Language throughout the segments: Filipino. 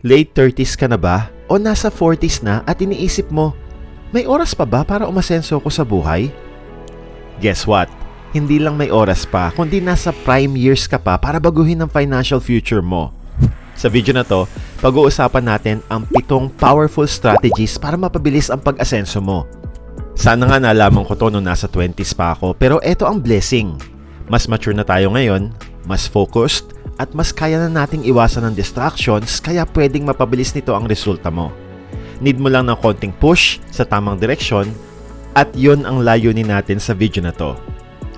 Late 30s ka na ba o nasa 40s na at iniisip mo, may oras pa ba para umasenso ko sa buhay? Guess what? Hindi lang may oras pa, kundi nasa prime years ka pa para baguhin ang financial future mo. Sa video na to, pag-uusapan natin ang 7 powerful strategies para mapabilis ang pag-asenso mo. Sana nga nalaman ko to nung nasa 20s pa ako, pero eto ang blessing. Mas mature na tayo ngayon, mas focused, at mas kaya na nating iwasan ng distractions, kaya pwedeng mapabilis nito ang resulta mo. Need mo lang ng konting push sa tamang direksyon, at yun ang layunin natin sa video na to.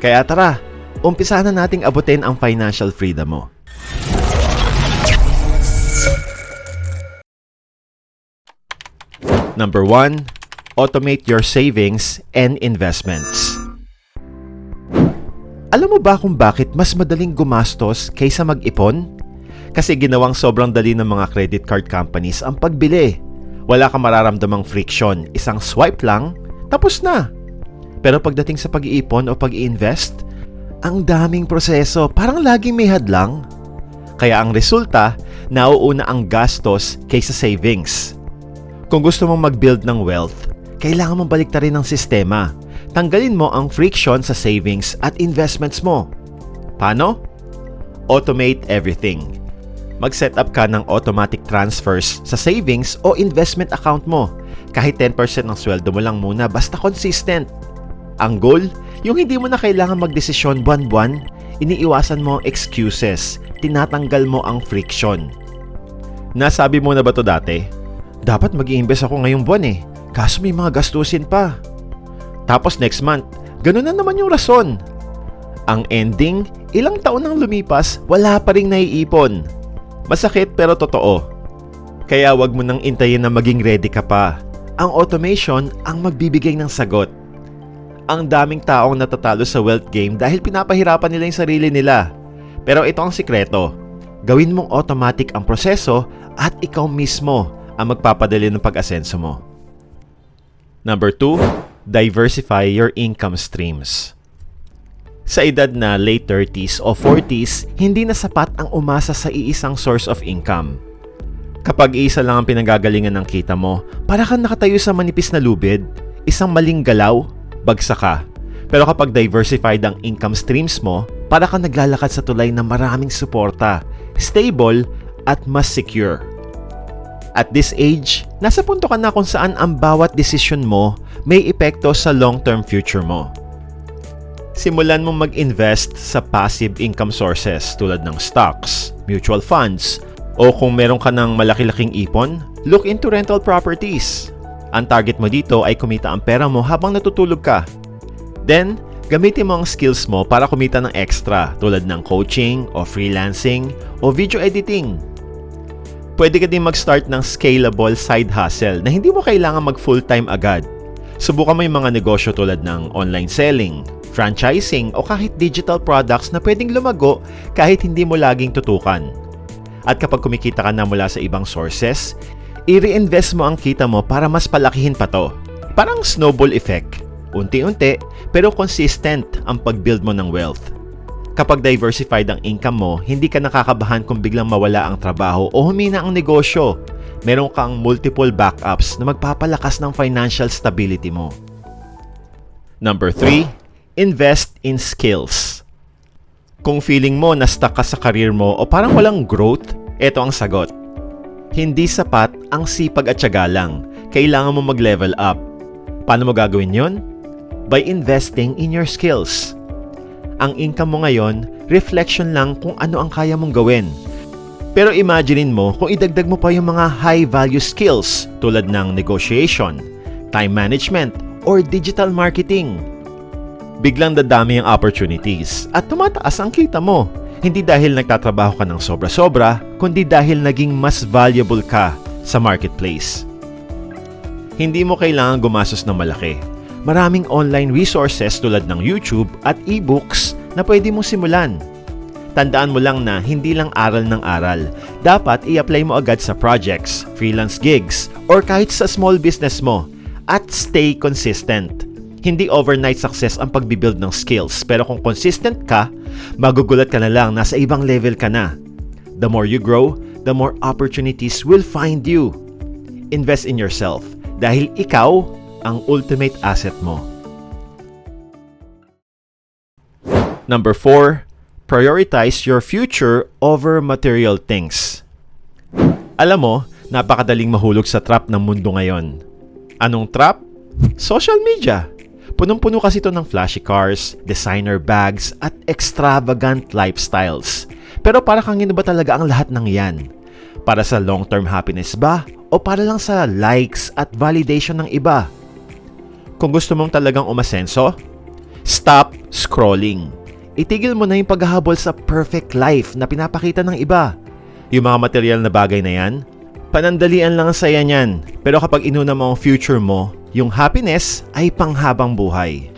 Kaya tara, umpisahan na nating abutin ang financial freedom mo. Number 1, automate your savings and investments. Alam mo ba kung bakit mas madaling gumastos kaysa mag-ipon? Kasi ginawang sobrang dali ng mga credit card companies ang pagbili. Wala kang mararamdamang friction, isang swipe lang, tapos na. Pero pagdating sa pag-iipon o pag-i-invest, ang daming proseso, parang laging may hadlang. Kaya ang resulta, nauuna ang gastos kaysa savings. Kung gusto mong mag-build ng wealth, kailangan mong baliktarin ang sistema. Tanggalin mo ang friction sa savings at investments mo. Paano? Automate everything. Mag-set up ka ng automatic transfers sa savings o investment account mo. Kahit 10% ng sweldo mo lang muna, basta consistent. Ang goal, yung hindi mo na kailangan magdesisyon buwan-buwan, iniiwasan mo ang excuses, tinatanggal mo ang friction. Nasabi mo na ba to dati? Dapat mag-i-invest ako ngayong buwan kaso may mga gastusin pa. Tapos next month, ganun na naman yung rason. Ang ending, ilang taon nang lumipas, wala pa ring naiipon. Masakit pero totoo. Kaya wag mo nang intayin na maging ready ka pa. Ang automation ang magbibigay ng sagot. Ang daming taong natatalo sa wealth game dahil pinapahirapan nila yung sarili nila. Pero ito ang sikreto. Gawin mong automatic ang proseso at ikaw mismo ang magpapadali ng pag-asenso mo. Number 2, diversify your income streams. Sa edad na late 30s o 40s, hindi na sapat ang umasa sa iisang source of income. Kapag isa lang ang pinanggagalingan ng kita mo, para kang nakatayo sa manipis na lubid, isang maling galaw, bagsak ka. Pero kapag diversified ang income streams mo, para kang naglalakad sa tulay na maraming suporta, stable at mas secure. At this age, nasa punto ka na kung saan ang bawat desisyon mo may epekto sa long-term future mo. Simulan mo mag-invest sa passive income sources tulad ng stocks, mutual funds, o kung meron ka ng malaki-laking ipon, look into rental properties. Ang target mo dito ay kumita ang pera mo habang natutulog ka. Then, gamitin mo ang skills mo para kumita ng extra tulad ng coaching o freelancing o video editing. Pwede ka din mag-start ng scalable side hustle na hindi mo kailangan mag-full-time agad. Subukan mo yung mga negosyo tulad ng online selling, franchising o kahit digital products na pwedeng lumago kahit hindi mo laging tutukan. At kapag kumikita ka na mula sa ibang sources, i-reinvest mo ang kita mo para mas palakihin pa to. Parang snowball effect. Unti-unti pero consistent ang pag-build mo ng wealth. Kapag diversified ang income mo, hindi ka nakakabahan kung biglang mawala ang trabaho o humina ang negosyo. Meron kang multiple backups na magpapalakas ng financial stability mo. Number 3, invest in skills. Kung feeling mo na stuck ka sa career mo o parang walang growth, ito ang sagot. Hindi sapat ang sipag at tiyaga lang. Kailangan mo mag-level up. Paano mo gagawin yon? By investing in your skills. Ang income mo ngayon, reflection lang kung ano ang kaya mong gawin. Pero imaginein mo kung idagdag mo pa yung mga high-value skills tulad ng negotiation, time management, or digital marketing. Biglang dadami ang opportunities at tumataas ang kita mo. Hindi dahil nagtatrabaho ka ng sobra-sobra, kundi dahil naging mas valuable ka sa marketplace. Hindi mo kailangan gumastos ng malaki. Maraming online resources tulad ng YouTube at e-books na pwede mong simulan. Tandaan mo lang na hindi lang aral ng aral. Dapat i-apply mo agad sa projects, freelance gigs, or kahit sa small business mo. At stay consistent. Hindi overnight success ang pagbibuild ng skills, pero kung consistent ka, magugulat ka na lang nasa ibang level ka na. The more you grow, the more opportunities will find you. Invest in yourself dahil ikaw ang ultimate asset mo. Number 4, prioritize your future over material things. Alam mo, napakadaling mahulog sa trap ng mundo ngayon. Anong trap? Social media. Punong-puno kasi ito ng flashy cars, designer bags, at extravagant lifestyles. Pero para kang ba talaga ang lahat ng yan? Para sa long-term happiness ba? O para lang sa likes at validation ng iba? Kung gusto mong talagang umasenso, stop scrolling. Itigil mo na yung paghahabol sa perfect life na pinapakita ng iba. Yung mga material na bagay na yan, panandalian lang ang saya niyan. Pero kapag inuna mo ang future mo, yung happiness ay panghabang buhay.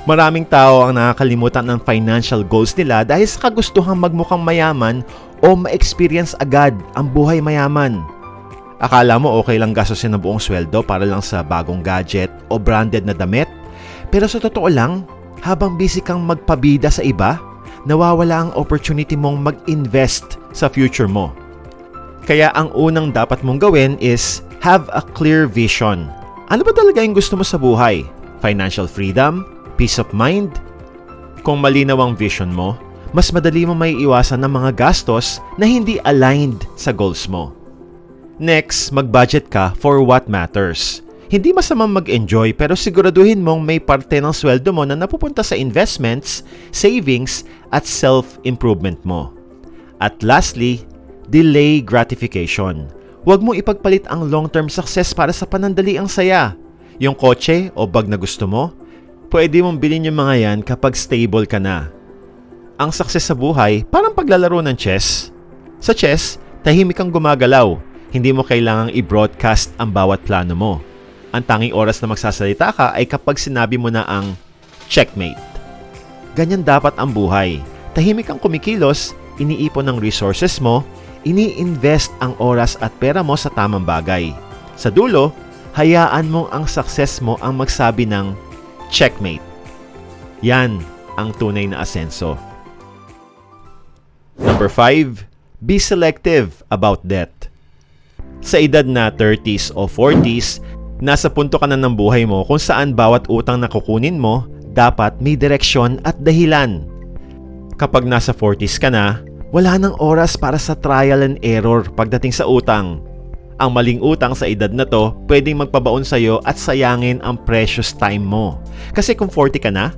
Maraming tao ang nakakalimutan ng financial goals nila dahil sa kagustuhang magmukhang mayaman o ma-experience agad ang buhay mayaman. Akala mo okay lang gastusin ang buong sweldo para lang sa bagong gadget o branded na damit? Pero sa totoo lang, habang busy kang magpabida sa iba, nawawala ang opportunity mong mag-invest sa future mo. Kaya ang unang dapat mong gawin is have a clear vision. Ano ba talaga yung gusto mo sa buhay? Financial freedom? Peace of mind? Kung malinaw ang vision mo, mas madali mo maiiwasan ng mga gastos na hindi aligned sa goals mo. Next, mag-budget ka for what matters. Hindi masamang mag-enjoy pero siguraduhin mong may parte ng sweldo mo na napupunta sa investments, savings, at self-improvement mo. At lastly, delay gratification. Huwag mo ipagpalit ang long-term success para sa panandaliang saya. Yung kotse o bag na gusto mo, pwede mong bilhin yung mga yan kapag stable ka na. Ang success sa buhay, parang paglalaro ng chess. Sa chess, tahimik kang gumagalaw. Hindi mo kailangang i-broadcast ang bawat plano mo. Ang tanging oras na magsasalita ka ay kapag sinabi mo na ang checkmate. Ganyan dapat ang buhay. Tahimik kang kumikilos, iniipon ng resources mo, ini-invest ang oras at pera mo sa tamang bagay. Sa dulo, hayaan mong ang success mo ang magsabi ng checkmate. Yan ang tunay na asenso. Number 5, be selective about debt. Sa edad na 30s o 40s, nasa punto ka na ng buhay mo kung saan bawat utang na kukunin mo dapat may direksyon at dahilan. Kapag nasa 40s ka na, wala nang oras para sa trial and error pagdating sa utang. Ang maling utang sa edad na to pwedeng magpabaon sa'yo at sayangin ang precious time mo. Kasi kung 40 ka na,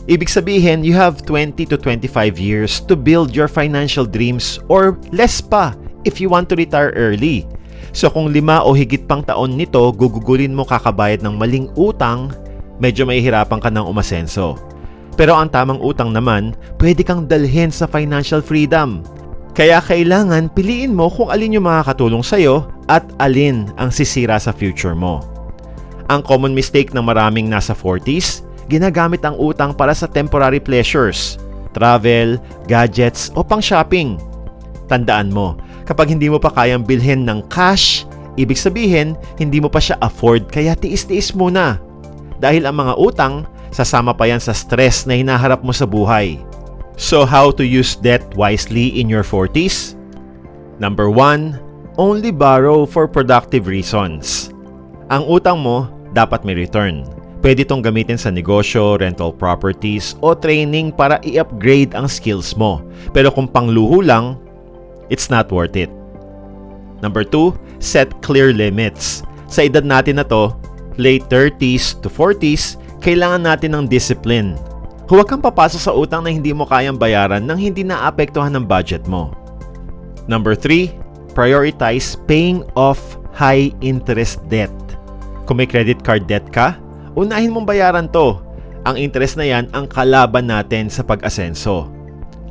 ibig sabihin you have 20 to 25 years to build your financial dreams or less pa if you want to retire early. So kung 5 o higit pang taon nito gugugulin mo kakabayad ng maling utang, medyo mahihirapan ka ng umasenso. Pero ang tamang utang naman, pwede kang dalhin sa financial freedom. Kaya kailangan piliin mo kung alin yung makakatulong sa'yo at alin ang sisira sa future mo. Ang common mistake ng maraming nasa 40s, ginagamit ang utang para sa temporary pleasures, travel, gadgets o pang-shopping. Tandaan mo, kapag hindi mo pa kayang bilhin ng cash, ibig sabihin hindi mo pa siya afford kaya tiis-tiis muna. Dahil ang mga utang, sasama pa yan sa stress na hinaharap mo sa buhay. So how to use debt wisely in your 40s? Number 1, only borrow for productive reasons. Ang utang mo dapat may return. Pwede itong gamitin sa negosyo, rental properties o training para i-upgrade ang skills mo. Pero kung pangluho lang, it's not worth it. Number 2, set clear limits. Sa edad natin na to, late 30s to 40s, kailangan natin ng discipline. Huwag kang papasok sa utang na hindi mo kayang bayaran nang hindi naapektuhan ng budget mo. Number 3, prioritize paying off high interest debt. Kung may credit card debt ka, unahin mong bayaran to. Ang interest na yan ang kalaban natin sa pag-asenso.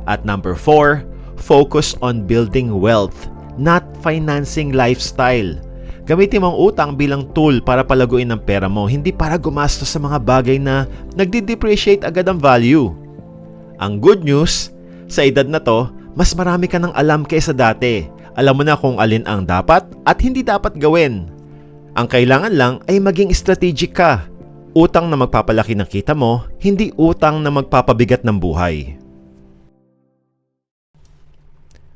At number 4, focus on building wealth, not financing lifestyle. Gamitin mo ang utang bilang tool para palaguin ang pera mo, hindi para gumastos sa mga bagay na nagde-depreciate agad ang value. Ang good news, sa edad na to, mas marami ka nang alam kaysa dati. Alam mo na kung alin ang dapat at hindi dapat gawin. Ang kailangan lang ay maging strategic ka. Utang na magpapalaki ng kita mo, hindi utang na magpapabigat ng buhay.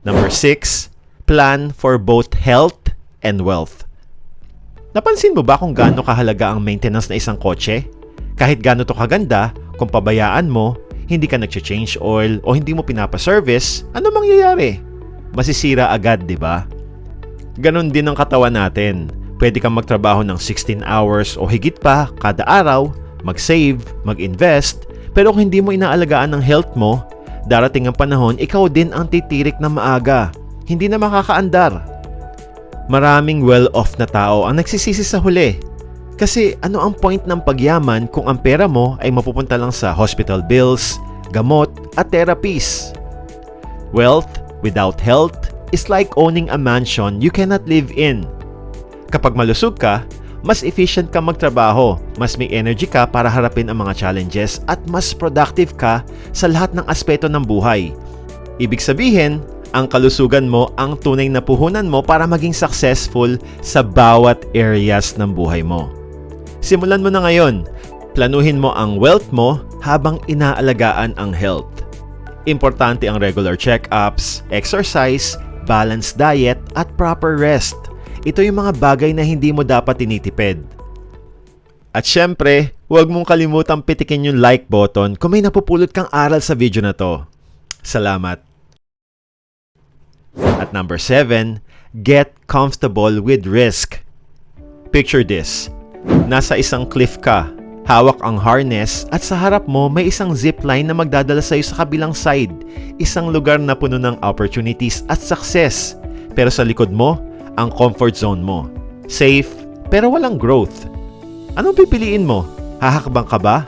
Number 6, Plan for both health and wealth. Napansin mo ba kung gaano kahalaga ang maintenance na isang kotse? Kahit gaano to kaganda, kung pabayaan mo, hindi ka nag-change oil o hindi mo pinapa-service, ano mangyayari? Masisira agad, di ba? Ganon din ang katawan natin. Pwede kang magtrabaho ng 16 hours o higit pa kada araw, mag-save, mag-invest, pero kung hindi mo inaalagaan ang health mo, darating ang panahon ikaw din ang titirik na maaga. Hindi na makakaandar. Maraming well-off na tao ang nagsisisi sa huli. Kasi ano ang point ng pagyaman kung ang pera mo ay mapupunta lang sa hospital bills, gamot at therapies? Wealth without health is like owning a mansion you cannot live in. Kapag malusog ka, mas efficient ka magtrabaho, mas may energy ka para harapin ang mga challenges at mas productive ka sa lahat ng aspeto ng buhay. Ibig sabihin, ang kalusugan mo ang tunay na puhunan mo para maging successful sa bawat areas ng buhay mo. Simulan mo na ngayon. Planuhin mo ang wealth mo habang inaalagaan ang health. Importante ang regular check-ups, exercise, balanced diet at proper rest. Ito yung mga bagay na hindi mo dapat tinitipid. At syempre, huwag mong kalimutang pitikin yung like button kung may napupulot kang aral sa video na to. Salamat! At number 7, get comfortable with risk. Picture this. Nasa isang cliff ka, hawak ang harness at sa harap mo may isang zipline na magdadala sa'yo sa kabilang side. Isang lugar na puno ng opportunities at success. Pero sa likod mo, ang comfort zone mo. Safe, pero walang growth. Anong pipiliin mo? Hahakbang ka ba?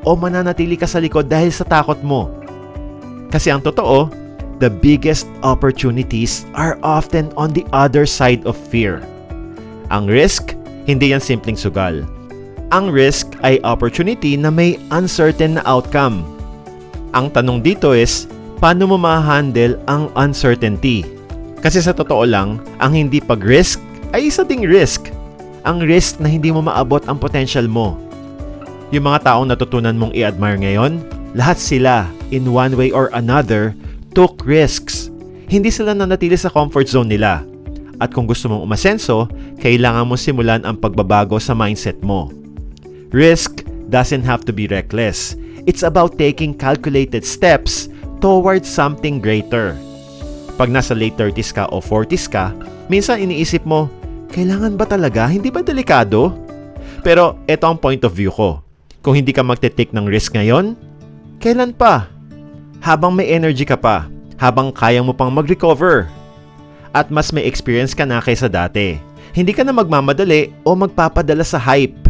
O mananatili ka sa likod dahil sa takot mo? Kasi ang totoo, the biggest opportunities are often on the other side of fear. Ang risk, hindi yan simpleng sugal. Ang risk ay opportunity na may uncertain na outcome. Ang tanong dito is, paano mo ma-handle ang uncertainty? Kasi sa totoo lang, ang hindi pag-risk ay isa ding risk. Ang risk na hindi mo maabot ang potential mo. Yung mga taong natutunan mong i-admire ngayon, lahat sila, in one way or another, took risks. Hindi sila nanatili sa comfort zone nila. At kung gusto mong umasenso, kailangan mo simulan ang pagbabago sa mindset mo. Risk doesn't have to be reckless. It's about taking calculated steps towards something greater. Pag nasa late 30s ka o 40s ka, minsan iniisip mo, kailangan ba talaga? Hindi ba delikado? Pero ito ang point of view ko. Kung hindi ka magte-take ng risk ngayon, kailan pa? Habang may energy ka pa, habang kaya mo pang mag-recover. At mas may experience ka na kaysa dati. Hindi ka na magmamadali o magpapadala sa hype.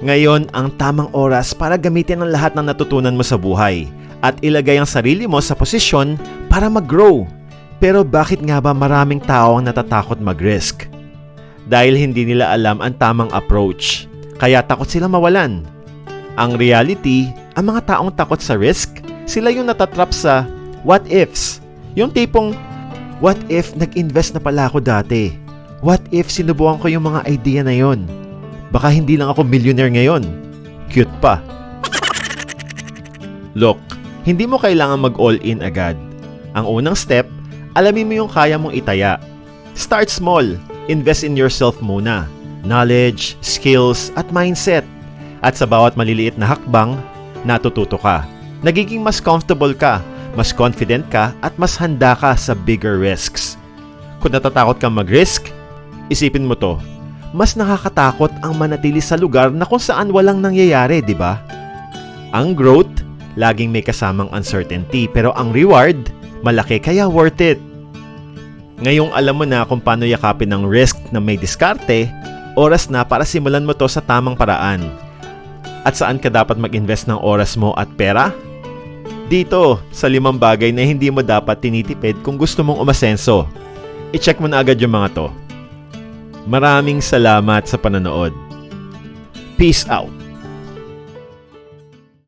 Ngayon ang tamang oras para gamitin ang lahat ng natutunan mo sa buhay at ilagay ang sarili mo sa posisyon para mag-grow. Pero bakit nga ba maraming tao ang natatakot mag-risk? Dahil hindi nila alam ang tamang approach. Kaya takot sila mawalan. Ang reality, ang mga taong takot sa risk, sila yung natatrap sa what ifs. Yung tipong, what if nag-invest na pala ako dati? What if sinubukan ko yung mga idea na yon? Baka hindi lang ako millionaire ngayon. Cute pa. Look, hindi mo kailangan mag-all in agad. Ang unang step, alamin mo yung kaya mong itaya. Start small. Invest in yourself muna. Knowledge, skills, at mindset. At sa bawat maliliit na hakbang, natututo ka. Nagiging mas comfortable ka, mas confident ka, at mas handa ka sa bigger risks. Kung natatakot kang mag-risk, isipin mo to. Mas nakakatakot ang manatili sa lugar na kung saan walang nangyayari, di ba? Ang growth, laging may kasamang uncertainty, pero ang reward, malaki kaya worth it. Ngayong alam mo na kung paano yakapin ang risk na may diskarte, oras na para simulan mo to sa tamang paraan. At saan ka dapat mag-invest ng oras mo at pera? Dito, sa 5 bagay na hindi mo dapat tinitipid kung gusto mong umasenso. I-check mo na agad yung mga to. Maraming salamat sa panonood. Peace out!